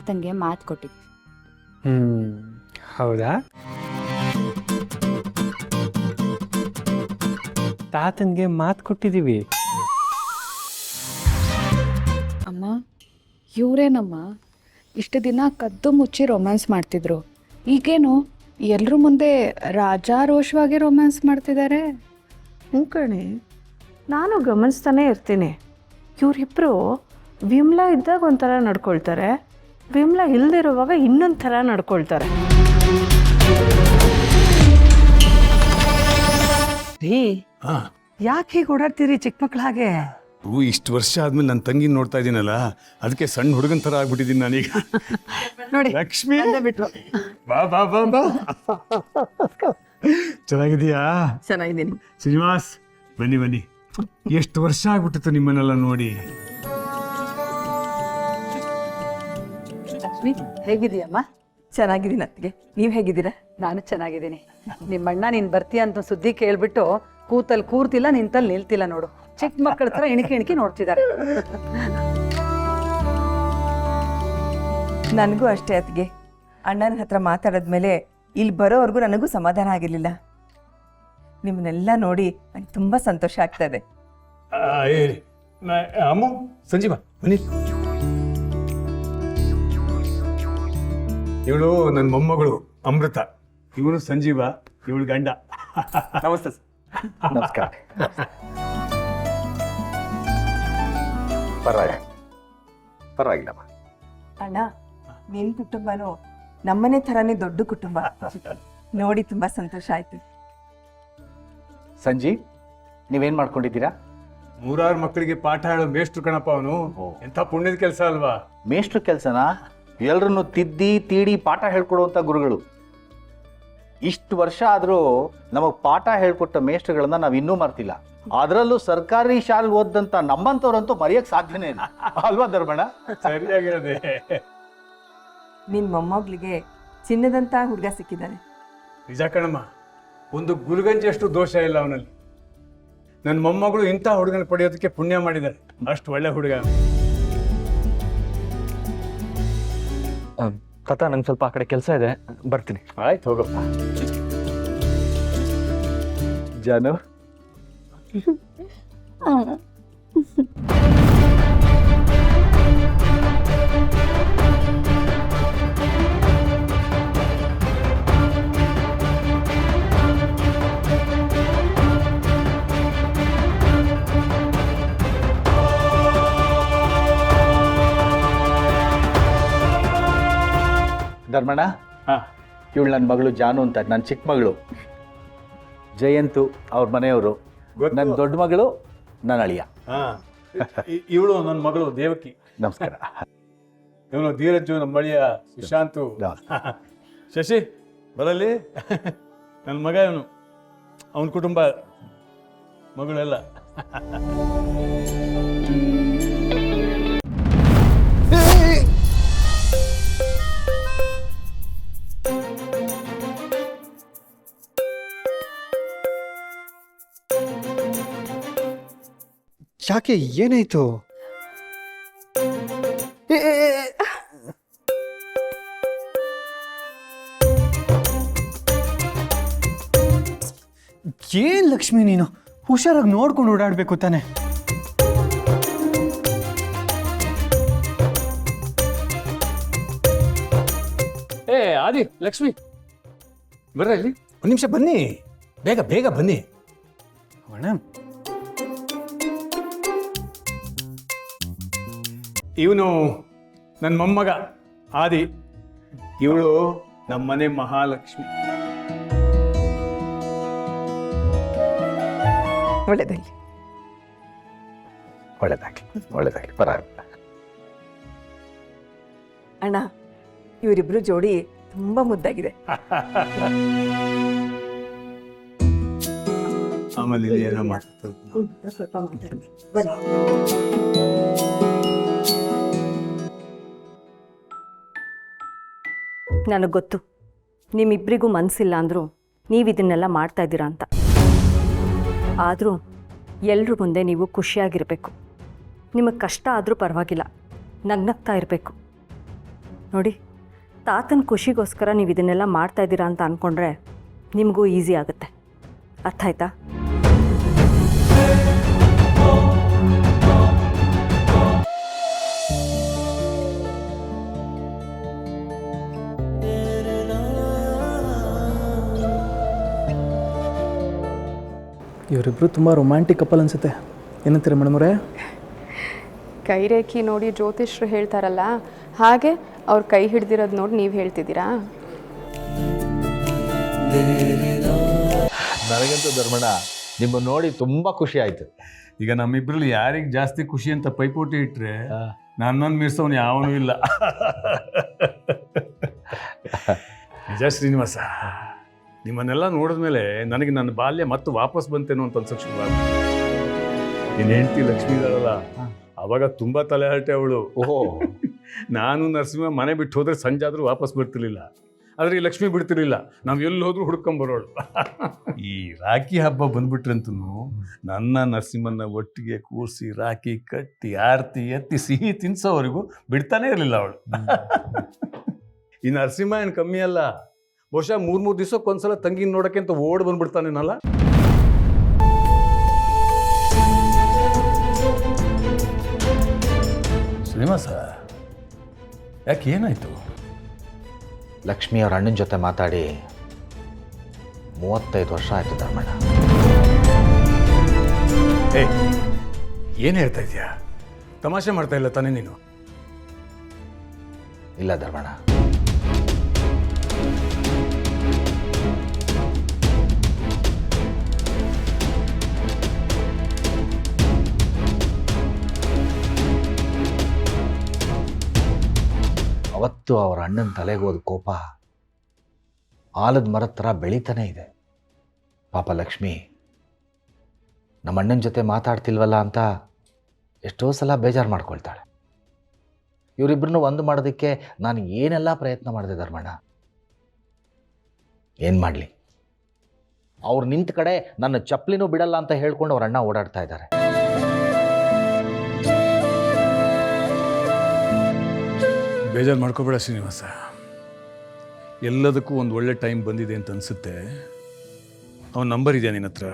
ತಾತಂಗೆ ಮಾತು ಕೊಟ್ಟಿದ್ವಿ. ಹೌದಾ? ತಾತನ್ಗೆ ಮಾತು ಕೊಟ್ಟಿದ್ದೀವಿ. ಅಮ್ಮ, ಇವರೇನಮ್ಮ ಇಷ್ಟು ದಿನ ಕದ್ದು ಮುಚ್ಚಿ ರೊಮ್ಯಾನ್ಸ್ ಮಾಡ್ತಿದ್ರು, ಈಗೇನು ಎಲ್ಲರ ಮುಂದೆ ರಾಜಾರೋಷವಾಗಿ ರೊಮ್ಯಾನ್ಸ್ ಮಾಡ್ತಿದ್ದಾರೆ? ಹ್ಞೂ ಕಣೆ, ನಾನು ಗಮನಿಸ್ತಾನೆ ಇರ್ತೀನಿ. ಇವರಿಬ್ಬರು ವಿಮ್ಲಾ ಇದ್ದಾಗ ಒಂಥರ ನಡ್ಕೊಳ್ತಾರೆ, ವಿಮ್ಲಾ ಇಲ್ದಿರುವಾಗ ಇನ್ನೊಂದು ಥರ ನಡ್ಕೊಳ್ತಾರೆ. ರೀ, ಯಾಕೆ ಹೀಗೆ ಓಡಾಡ್ತೀರಿ ಚಿಕ್ಕ ಮಕ್ಳ ಹಾಗೆ? ಇಷ್ಟು ವರ್ಷ ಆದ್ಮೇಲೆ ನನ್ನ ತಂಗಿ ನೋಡ್ತಾ ಇದ್ದೀನಲ್ಲ, ಅದಕ್ಕೆ ಸಣ್ಣ ಹುಡುಗನ ಥರ ಆಗ್ಬಿಟ್ಟಿದ್ದೀನಿ ನಾನೀಗ. ನೋಡಿ, ಲಕ್ಷ್ಮಿ, ಬಿಟ್ರು. ಬಾ ಬಾ ಬಾ ಬಾ. ಚೆನ್ನಾಗಿದೀಯಾ? ಚೆನ್ನಾಗಿದ್ದೀನಿ. ಶ್ರೀನಿವಾಸ್, ಬನ್ನಿ ಬನ್ನಿ. ಎಷ್ಟು ವರ್ಷ ಆಗ್ಬಿಟ್ಟಿತ್ತು ನಿಮ್ಮನ್ನೆಲ್ಲ ನೋಡಿ. ಲಕ್ಷ್ಮಿ, ಹೇಗಿದೀಯಮ್ಮ? ಚೆನ್ನಾಗಿದ್ದೀನಿ ಅತ್ತಿಗೆ, ನೀವು ಹೇಗಿದ್ದೀರಾ? ನಾನು ಚೆನ್ನಾಗಿದ್ದೀನಿ. ನಿಮ್ಮಣ್ಣ ನೀನು ಬರ್ತೀಯ ಅಂತ ಸುದ್ದಿ ಕೇಳ್ಬಿಟ್ಟು ಕೂತಲ್ಲಿ ಕೂರ್ತಿಲ್ಲ, ನಿಂತಲ್ಲಿ ನಿಲ್ತಿಲ್ಲ ನೋಡು. ಚಿಕ್ಕ ಮಕ್ಕಳ ಥರ ಇಣಕಿ ನೋಡ್ತಿದ್ದಾರೆ. ನನಗೂ ಅಷ್ಟೇ ಅತ್ತಿಗೆ, ಅಣ್ಣನ ಹತ್ರ ಮಾತಾಡಿದ್ಮೇಲೆ ಇಲ್ಲಿ ಬರೋವರೆಗೂ ನನಗೂ ಸಮಾಧಾನ ಆಗಿರಲಿಲ್ಲ. ನಿಮ್ಮನ್ನೆಲ್ಲ ನೋಡಿ ನಂಗೆ ತುಂಬ ಸಂತೋಷ ಆಗ್ತಾ ಇದೆ. ಅಮ್ಮ, ಸಂಜೀವ ಬನ್ನಿ. ಇವಳು ನನ್ನ ಮೊಮ್ಮಗಳು ಅಮೃತ, ಇವನು ಸಂಜೀವ, ಇವಳು ಗಂಡ. ನಮಸ್ತೆ ಸರ್. ನಮಸ್ಕಾರ. ಪರವಾಗಿಲ್ಲಮ್ಮ. ಅಣ್ಣ, ನಿನ್ನ ಕುಟುಂಬನೂ ನಮ್ಮನೆ ಥರನೇ ದೊಡ್ಡ ಕುಟುಂಬ. ನೋಡಿ ತುಂಬ ಸಂತೋಷ ಆಯ್ತು. ಸಂಜೀವ್, ನೀವೇನ್ ಮಾಡ್ಕೊಂಡಿದ್ದೀರಾ? 100 ಮಕ್ಕಳಿಗೆ ಪಾಠ ಹೇಳೋ ಮೇಷ್ಟ್ರು ಕಣಪ್ಪ ಅವನು. ಎಂಥ ಪುಣ್ಯದ ಕೆಲಸ ಅಲ್ವಾ? ಮೇಷ್ಟ್ರು ಕೆಲಸನ ಎಲ್ಲರನ್ನು ತಿದ್ದಿ ತೀಡಿ ಪಾಠ ಹೇಳ್ಕೊಡುವಂಥ ಗುರುಗಳು. ಇಷ್ಟು ವರ್ಷ ಆದರೂ ನಮಗೆ ಪಾಠ ಹೇಳ್ಕೊಟ್ಟ ಮೇಷ್ಟ್ರುಗಳನ್ನ ನಾವು ಇನ್ನೂ ಮರ್ತಿಲ್ಲ. ಅದರಲ್ಲೂ ಸರ್ಕಾರಿ ಶಾಲೆ ಓದಂತ ನಮ್ಮಂಥವ್ರಂತೂ ಮರೆಯಕ್ಕೆ ಸಾಧ್ಯನೇ ಇಲ್ಲ ಅಲ್ವಾ ಧರ್ಮಣ್ಣ? ಸರಿಯಾಗಿರೋದೆ. ನಿನ್ನ ಮೊಮ್ಮಗಳಿಗೆ ಚಿನ್ನದಂಥ ಹುಡುಗ ಸಿಕ್ಕಿದ್ದಾನೆ. ನಿಜ ಕಣಮ್ಮ, ಒಂದು ಗುರುಗಂಜಷ್ಟು ದೋಷ ಇಲ್ಲ ಅವನಲ್ಲಿ. ನನ್ನ ಮೊಮ್ಮಗಳು ಇಂಥ ಹುಡುಗನ ಪಡೆಯೋದಕ್ಕೆ ಪುಣ್ಯ ಮಾಡಿದ್ದಾರೆ. ಅಷ್ಟು ಒಳ್ಳೆ ಹುಡುಗ. ತಾತ, ನಂಗೆ ಸ್ವಲ್ಪ ಆ ಕಡೆ ಕೆಲಸ ಇದೆ, ಬರ್ತೀನಿ. ಆಯ್ತು, ಹೋಗಪ್ಪ. ಜಾನು, ಧರ್ಮಣ್ಣ, ಇವಳು ನನ್ನ ಮಗಳು ಜಾನು ಅಂತ, ನನ್ನ ಚಿಕ್ಕ ಮಗಳು. ಜಯಂತು ಅವ್ರ ಮನೆಯವರು, ನನ್ನ ದೊಡ್ಡ ಮಗಳು ನನ್ನ ಅಳಿಯ. ಇವಳು ನನ್ನ ಮಗಳು ದೇವಕಿ. ನಮಸ್ಕಾರ. ಇವನು ಧೀರಜ್ಜು, ನಮ್ಮ ಬಳಿಯ ಸುಶಾಂತು. ಶಶಿ ಬರಲಿ, ನನ್ನ ಮಗ ಇವನು, ಅವನ ಕುಟುಂಬ, ಮಗಳೆಲ್ಲ. ಯಾಕೆ, ಏನಾಯ್ತು? ಏನ್ ಲಕ್ಷ್ಮಿ, ನೀನು ಹುಷಾರಾಗಿ ನೋಡ್ಕೊಂಡು ಓಡಾಡ್ಬೇಕು ತಾನೆ. ಆದಿ, ಲಕ್ಷ್ಮಿ ಬರ್ರ ಇಲ್ಲಿ ಒಂದು ನಿಮಿಷ ಬನ್ನಿ. ಬೇಗ ಬೇಗ ಬನ್ನಿ. ಇವನು ನನ್ನ ಮೊಮ್ಮಗ ಆದಿ, ಇವಳು ನಮ್ಮನೆ ಮಹಾಲಕ್ಷ್ಮಿ. ಒಳ್ಳೆದಾಗಲಿ. ಒಳ್ಳೇದಾಗ್ಲಿ, ಪರವಾಗಿಲ್ಲ. ಅಣ್ಣ, ಇವರಿಬ್ರು ಜೋಡಿ ತುಂಬ ಮುದ್ದಾಗಿದೆ. ಆಮೇಲೆ ಏನೋ ಮಾಡ್ತಾರೆ. ನನಗೆ ಗೊತ್ತು, ನಿಮ್ಮಿಬ್ಬರಿಗೂ ಮನಸ್ಸಿಲ್ಲ ಅಂದರೂ ನೀವು ಇದನ್ನೆಲ್ಲ ಮಾಡ್ತಾ ಇದ್ದೀರಾ ಅಂತ. ಆದರೂ ಎಲ್ಲರ ಮುಂದೆ ನೀವು ಖುಷಿಯಾಗಿರಬೇಕು. ನಿಮಗೆ ಕಷ್ಟ ಆದರೂ ಪರವಾಗಿಲ್ಲ, ನಗ್ನಗ್ತಾ ಇರಬೇಕು. ನೋಡಿ, ತಾತನ ಖುಷಿಗೋಸ್ಕರ ನೀವು ಇದನ್ನೆಲ್ಲ ಮಾಡ್ತಾ ಇದ್ದೀರಾ ಅಂತ ಅಂದ್ಕೊಂಡ್ರೆ ನಿಮಗೂ ಈಸಿ ಆಗುತ್ತೆ. ಅರ್ಥ ಆಯ್ತಾ? ಇವರಿಬ್ಬರು ತುಂಬ ರೊಮ್ಯಾಂಟಿಕ್ ಕಪಲ್ ಅನಿಸುತ್ತೆ. ಏನಂತೀರ ಮೇಡಮರೇ? ಕೈರೇಖಿ ನೋಡಿ ಜ್ಯೋತಿಷ್ರು ಹೇಳ್ತಾರಲ್ಲ, ಹಾಗೆ ಅವ್ರ ಕೈ ಹಿಡ್ದಿರೋದು ನೋಡಿ ನೀವು ಹೇಳ್ತಿದ್ದೀರಾ? ನನಗಂತೂ ಧರ್ಮಣ್ಣ ನಿಮ್ಮ ನೋಡಿ ತುಂಬ ಖುಷಿ ಆಯಿತು. ಈಗ ನಮ್ಮಿಬ್ರಲ್ಲಿ ಯಾರಿಗೆ ಜಾಸ್ತಿ ಖುಷಿ ಅಂತ ಪೈಪೋಟಿ ಇಟ್ರೆ ನನ್ನನ್ನು ಮೀರ್ಸೋನು ಯಾವನೂ ಇಲ್ಲ. ನಿಜ ಶ್ರೀನಿವಾಸ, ನಿಮ್ಮನ್ನೆಲ್ಲ ನೋಡಿದ್ಮೇಲೆ ನನಗೆ ನನ್ನ ಬಾಲ್ಯ ಮತ್ತೆ ವಾಪಸ್ ಬಂತೇನೋ ಅಂತ ಅನ್ಸಕ್ಕೆ ಶುರುವಾದ. ನಿನ್ನ ಹೆಂಡತಿ ಲಕ್ಷ್ಮೀ ಇದ್ದಾಳಲ್ಲ, ಅವಾಗ ತುಂಬ ತಲೆ ಹರಟೆ ಅವಳು. ಓಹೋ, ನಾನು ನರಸಿಂಹ ಮನೆ ಬಿಟ್ಟು ಹೋದ್ರೆ ಸಂಜೆ ಆದರೂ ವಾಪಸ್ ಬರ್ತಿರ್ಲಿಲ್ಲ. ಆದರೆ ಈ ಲಕ್ಷ್ಮಿ ಬಿಡ್ತಿರ್ಲಿಲ್ಲ, ನಾವು ಎಲ್ಲಿ ಹೋದ್ರೂ ಹುಡ್ಕೊಂಬರೋಳು. ಈ ರಾಖಿ ಹಬ್ಬ ಬಂದ್ಬಿಟ್ರಂತೂ ನನ್ನ ನರಸಿಂಹನ ಒಟ್ಟಿಗೆ ಕೂರಿಸಿ ರಾಖಿ ಕಟ್ಟಿ ಆರತಿ ಎತ್ತಿ ಸಿಹಿ ತಿನ್ಸೋವರೆಗೂ ಬಿಡ್ತಾನೆ ಇರಲಿಲ್ಲ ಅವಳು. ಈ ನರಸಿಂಹ ಏನು ಕಮ್ಮಿ ಅಲ್ಲ, ಬಹುಶಃ 3 ದಿವಸಕ್ಕೊಂದ್ಸಲ ತಂಗಿನ ನೋಡೋಕ್ಕೆ ಅಂತ ಓಡ್ ಬಂದ್ಬಿಡ್ತಾನೇನಲ್ಲ. ಶ್ರೀನಿವಾಸ, ಯಾಕೆ ಏನಾಯ್ತು? ಲಕ್ಷ್ಮಿ ಅವ್ರ ಅಣ್ಣನ ಜೊತೆ ಮಾತಾಡಿ 35 ವರ್ಷ ಆಯಿತು ಧರ್ಮಣ್ಣ. ಏನು ಹೇಳ್ತಾ ಇದೀಯಾ? ತಮಾಷೆ ಮಾಡ್ತಾ ಇಲ್ಲ ತಾನೇ ನೀನು? ಇಲ್ಲ ಧರ್ಮಣ್ಣ, ಅವತ್ತು ಅವರ ಅಣ್ಣನ ತಲೆಗೋದ ಕೋಪ ಆಲದ ಮರದ ಥರ ಬೆಳೀತಾನೆ ಇದೆ. ಪಾಪ ಲಕ್ಷ್ಮಿ ನಮ್ಮ ಅಣ್ಣನ ಜೊತೆ ಮಾತಾಡ್ತಿಲ್ವಲ್ಲ ಅಂತ ಎಷ್ಟೋ ಸಲ ಬೇಜಾರು ಮಾಡ್ಕೊಳ್ತಾಳೆ. ಇವರಿಬ್ಬರನ್ನು ಒಂದು ಮಾಡೋದಕ್ಕೆ ನಾನು ಏನೆಲ್ಲ ಪ್ರಯತ್ನ ಮಾಡಿದೆ ಧರ್ಮಣ್ಣ. ಏನು ಮಾಡಲಿ, ಅವ್ರು ನಿಂತ ಕಡೆ ನನ್ನ ಚಪ್ಪಲಿನೂ ಬಿಡಲ್ಲ ಅಂತ ಹೇಳ್ಕೊಂಡು ಅವ್ರ ಅಣ್ಣ ಓಡಾಡ್ತಾ ಇದ್ದಾರೆ. ಬೇಜಾರು ಮಾಡ್ಕೋಬೇಡ ಶ್ರೀನಿವಾಸ, ಎಲ್ಲದಕ್ಕೂ ಒಂದು ಒಳ್ಳೆ ಟೈಮ್ ಬಂದಿದೆ ಅಂತ ಅನಿಸುತ್ತೆ. ಅವನ ನಂಬರ್ ಇದೆಯಾ ನಿನ್ನ ಹತ್ರ?